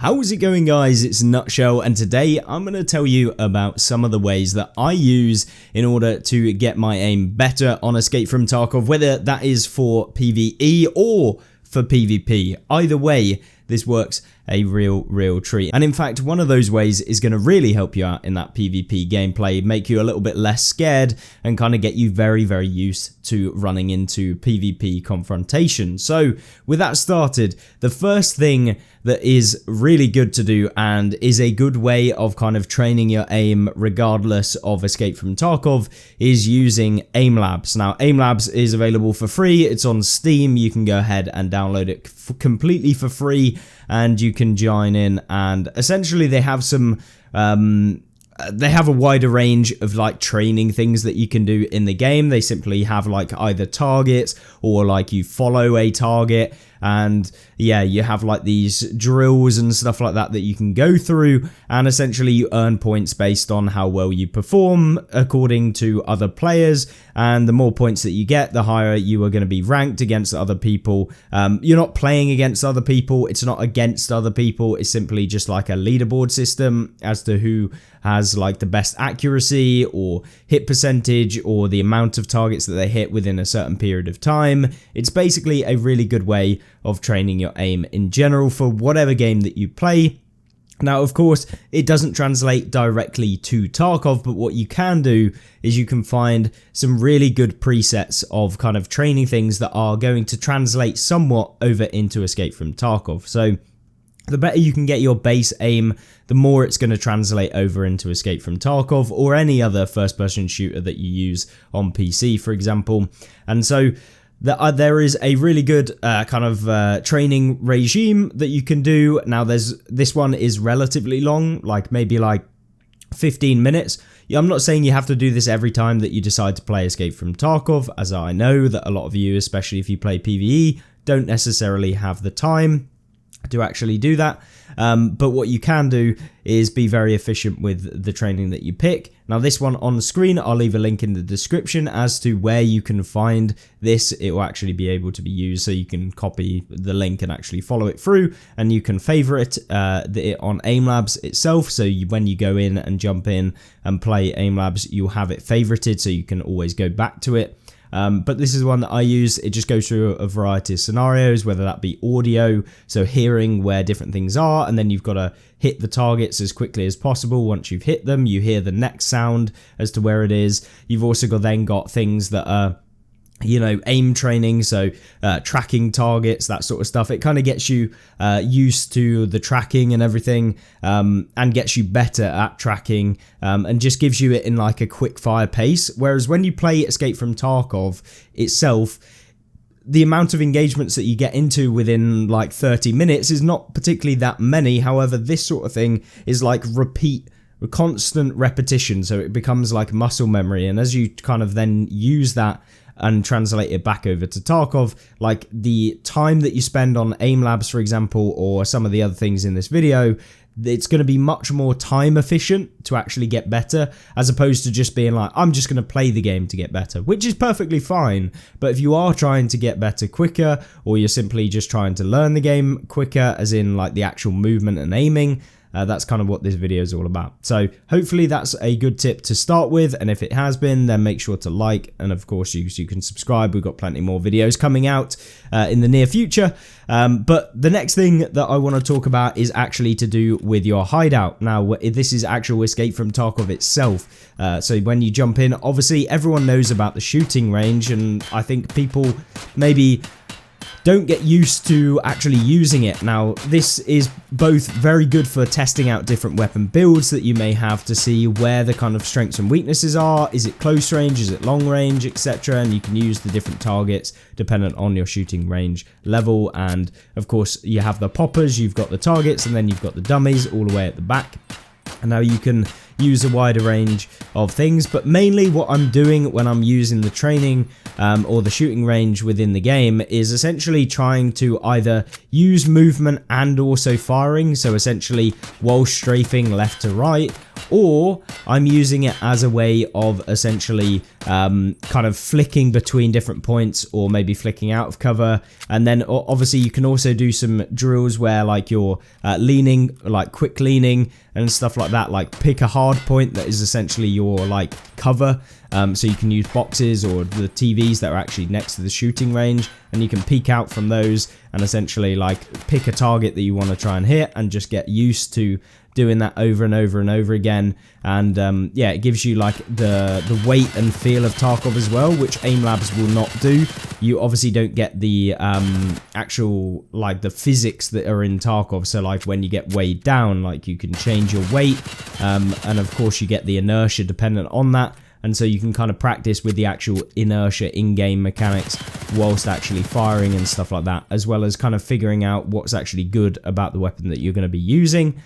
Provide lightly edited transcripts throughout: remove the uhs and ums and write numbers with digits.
How's it going, guys? It's Nutshell, and today I'm going to tell you about some of the ways that I use in order to get my aim better on Escape from Tarkov, whether that is for PvE or for PvP. Either way, this works a real treat. And in fact, one of those ways is going to really help you out in that PvP gameplay, make you a little bit less scared and kind of get you very used to running into PvP confrontation. So with that started, the first thing that is really good to do and is a good way of kind of training your aim regardless of Escape from Tarkov is using Aimlabs. Now, Aimlabs is available for free. It's on Steam. You can go ahead and download it completely for free, and you can join in, and essentially they have some they have a wider range of like training things that you can do in the game. They simply have like either targets or like you follow a target, and yeah, you have like these drills and stuff like that that you can go through, and essentially you earn points based on how well you perform according to other players, and the more points that you get, the higher you are going to be ranked against other people. You're not playing against other people, it's not against other people, it's simply just like a leaderboard system as to who has like the best accuracy or hit percentage or the amount of targets that they hit within a certain period of time. It's basically a really good way of training your aim in general for whatever game that you play. Now, of course, it doesn't translate directly to Tarkov, but what you can do is you can find some really good presets of kind of training things that are going to translate somewhat over into Escape from Tarkov. So the better you can get your base aim, the more it's going to translate over into Escape from Tarkov or any other first-person shooter that you use on PC, for example. And so there is a really good kind of training regime that you can do. Now, this one is relatively long, like maybe like 15 minutes. I'm not saying you have to do this every time that you decide to play Escape from Tarkov, as I know that a lot of you, especially if you play PvE, don't necessarily have the time to actually do that. But what you can do is be very efficient with the training that you pick. Now, this one on the screen, I'll leave a link in the description as to where you can find this. It will actually be able to be used, so you can copy the link and actually follow it through, and you can favorite it on Aimlabs itself. So when you go in and jump in and play Aimlabs, you'll have it favorited, so you can always go back to it. But this is one that I use. It just goes through a variety of scenarios, whether that be audio, so hearing where different things are, and then you've got to hit the targets as quickly as possible. Once you've hit them, you hear the next sound as to where it is. You've also got things that are, you know, aim training, so tracking targets, that sort of stuff. It kind of gets you used to the tracking and everything, and gets you better at tracking, and just gives you it in like a quick fire pace. Whereas when you play Escape from Tarkov itself, the amount of engagements that you get into within like 30 minutes is not particularly that many. However, this sort of thing is like constant repetition, so it becomes like muscle memory, and as you kind of then use that and translate it back over to Tarkov, like the time that you spend on Aimlabs, for example, or some of the other things in this video, it's going to be much more time efficient to actually get better, as opposed to just being like, I'm just going to play the game to get better, which is perfectly fine. But if you are trying to get better quicker, or you're simply just trying to learn the game quicker, as in like the actual movement and aiming, that's kind of what this video is all about. So hopefully that's a good tip to start with, and if it has been, then make sure to like, and of course you can subscribe. We've got plenty more videos coming out in the near future. But the next thing that I want to talk about is actually to do with your hideout. Now, this is actual Escape from Tarkov itself. So when you jump in, obviously everyone knows about the shooting range, and I think people maybe don't get used to actually using it. Now, this is both very good for testing out different weapon builds that you may have to see where the kind of strengths and weaknesses are. Is it close range? Is it long range, etc.? And you can use the different targets dependent on your shooting range level. And of course, you have the poppers, you've got the targets, and then you've got the dummies all the way at the back. And now you can use a wider range of things, but mainly what I'm doing when I'm using the training or the shooting range within the game is essentially trying to either use movement and also firing, so essentially while strafing left to right, or I'm using it as a way of essentially kind of flicking between different points, or maybe flicking out of cover. And then obviously you can also do some drills where like you're leaning, like quick leaning and stuff like that, like pick a hard point that is essentially your like cover. So you can use boxes or the TVs that are actually next to the shooting range, and you can peek out from those and essentially like pick a target that you want to try and hit, and just get used to doing that over and over and over again. And yeah, it gives you like the weight and feel of Tarkov as well, which Aimlabs will not do. You obviously don't get the actual like the physics that are in Tarkov. So like when you get weighed down, like you can change your weight, and of course you get the inertia dependent on that. And so you can kind of practice with the actual inertia in-game mechanics whilst actually firing and stuff like that, as well as kind of figuring out what's actually good about the weapon that you're going to be using,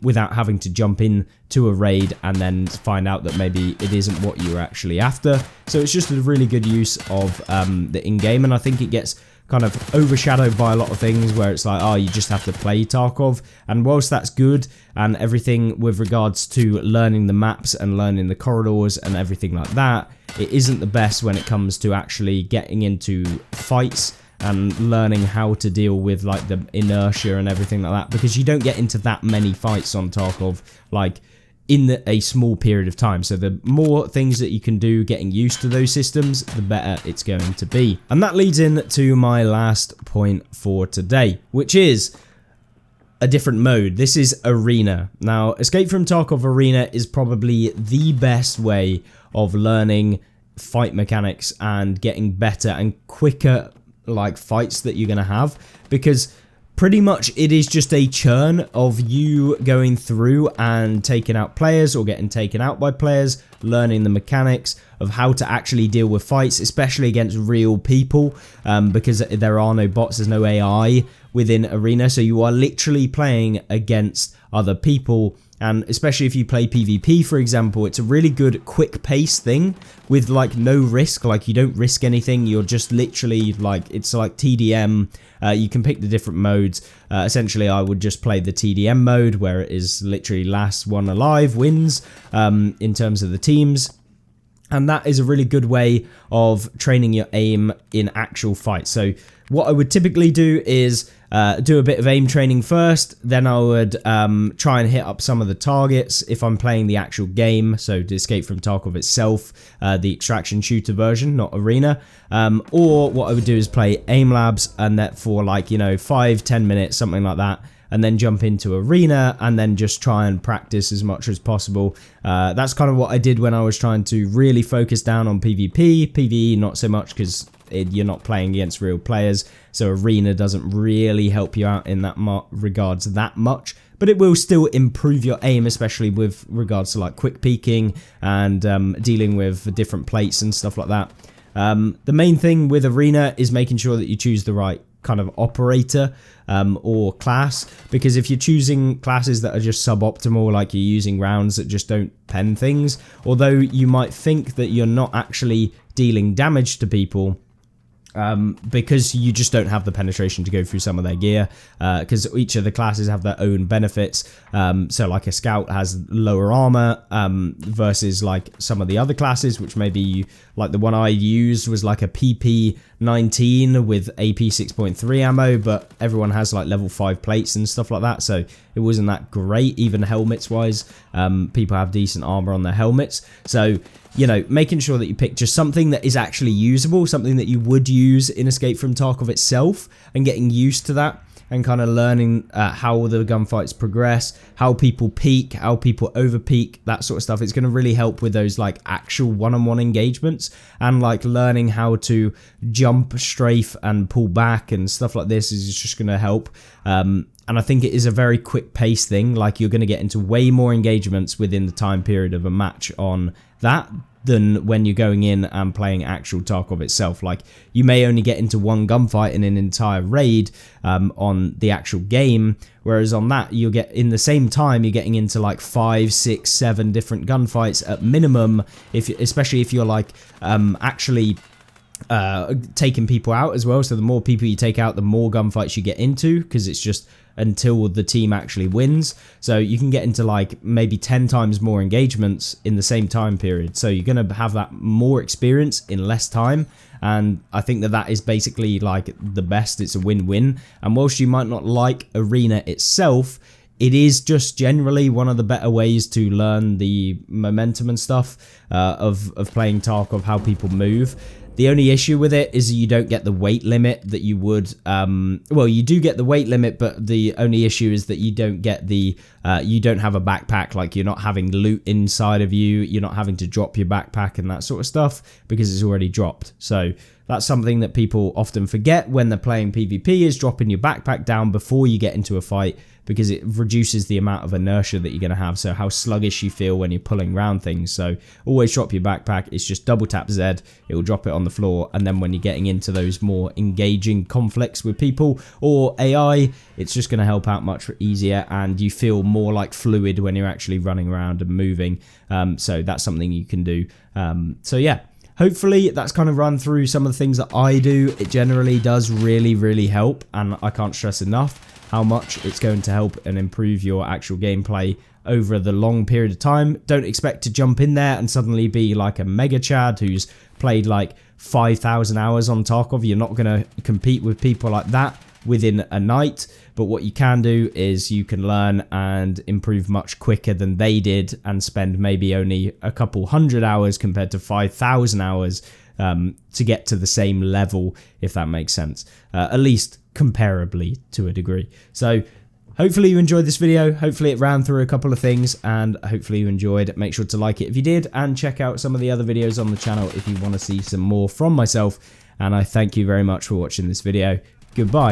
without having to jump in to a raid and then find out that maybe it isn't what you're actually after. So it's just a really good use of the in-game, and I think it gets kind of overshadowed by a lot of things where it's like, oh, you just have to play Tarkov. And whilst that's good and everything with regards to learning the maps and learning the corridors and everything like that, it isn't the best when it comes to actually getting into fights and learning how to deal with like the inertia and everything like that, because you don't get into that many fights on Tarkov like in a small period of time. So the more things that you can do getting used to those systems, the better it's going to be. And that leads in to my last point for today, which is a different mode. This is Arena. Now, Escape from Tarkov Arena is probably the best way of learning fight mechanics and getting better and quicker like fights that you're going to have, because pretty much it is just a churn of you going through and taking out players or getting taken out by players, learning the mechanics of how to actually deal with fights, especially against real people, because there are no bots, there's no AI within Arena, so you are literally playing against other people. And especially if you play PvP, for example, it's a really good quick pace thing with like no risk. Like you don't risk anything. You're just literally like, it's like TDM. You can pick the different modes. Essentially, I would just play the TDM mode, where it is literally last one alive wins in terms of the teams. And that is a really good way of training your aim in actual fights. So what I would typically do is do a bit of aim training first, then I would try and hit up some of the targets if I'm playing the actual game, so to Escape from Tarkov itself, the extraction shooter version, not Arena, or what I would do is play Aimlabs, and that for like, you know, 5-10 minutes, something like that, and then jump into Arena and then just try and practice as much as possible. That's kind of what I did when I was trying to really focus down on PvP. PvE not so much, because you're not playing against real players, so Arena doesn't really help you out in that regards that much, but it will still improve your aim, especially with regards to like quick peeking and dealing with different plates and stuff like that. The main thing with Arena is making sure that you choose the right kind of operator or class, because if you're choosing classes that are just suboptimal, like you're using rounds that just don't pen things, although you might think that you're not actually dealing damage to people, because you just don't have the penetration to go through some of their gear, because each of the classes have their own benefits. So like a scout has lower armor versus like some of the other classes, which maybe like the one I used was like a PP19 with AP 6.3 ammo, but everyone has like level 5 plates and stuff like that, so it wasn't that great. Even helmets wise, people have decent armor on their helmets, so you know, making sure that you pick just something that is actually usable, something that you would use in Escape from Tarkov itself, and getting used to that, and kind of learning how the gunfights progress, how people peak, how people over peak, that sort of stuff. It's going to really help with those like actual one-on-one engagements, and like learning how to jump, strafe, and pull back and stuff like this is just going to help. And I think it is a very quick pace thing. Like you're going to get into way more engagements within the time period of a match on that than when you're going in and playing actual Tarkov itself. Like you may only get into one gunfight in an entire raid on the actual game, whereas on that you'll get in the same time you're getting into like 5, 6, 7 different gunfights at minimum, especially if you're like actually taking people out as well. So the more people you take out, the more gunfights you get into, because it's just until the team actually wins. So you can get into like maybe 10 times more engagements in the same time period. So you're going to have that more experience in less time. And I think that that is basically like the best. It's a win-win. And whilst you might not like Arena itself, it is just generally one of the better ways to learn the momentum and stuff of playing Tarkov, how people move. The only issue with it is you don't get the weight limit that you would, well, you do get the weight limit, but the only issue is that you don't get the, you don't have a backpack, like you're not having loot inside of you, you're not having to drop your backpack and that sort of stuff because it's already dropped. So that's something that people often forget when they're playing PvP, is dropping your backpack down before you get into a fight, because it reduces the amount of inertia that you're going to have, so how sluggish you feel when you're pulling around things. So always drop your backpack. It's just double tap Z, it will drop it on the floor, and then when you're getting into those more engaging conflicts with people or AI, it's just going to help out much easier, and you feel more like fluid when you're actually running around and moving. So that's something you can do. So yeah, hopefully that's kind of run through some of the things that I do. It generally does really help, and I can't stress enough how much it's going to help and improve your actual gameplay over the long period of time. Don't expect to jump in there and suddenly be like a mega Chad who's played like 5,000 hours on Tarkov. You're not going to compete with people like that within a night, but what you can do is you can learn and improve much quicker than they did, and spend maybe only a couple hundred hours compared to 5,000 hours to get to the same level, if that makes sense, at least comparably to a degree. So hopefully you enjoyed this video. Hopefully it ran through a couple of things, and hopefully you enjoyed. Make sure to like it if you did, and check out some of the other videos on the channel if you want to see some more from myself. And I thank you very much for watching this video. Goodbye.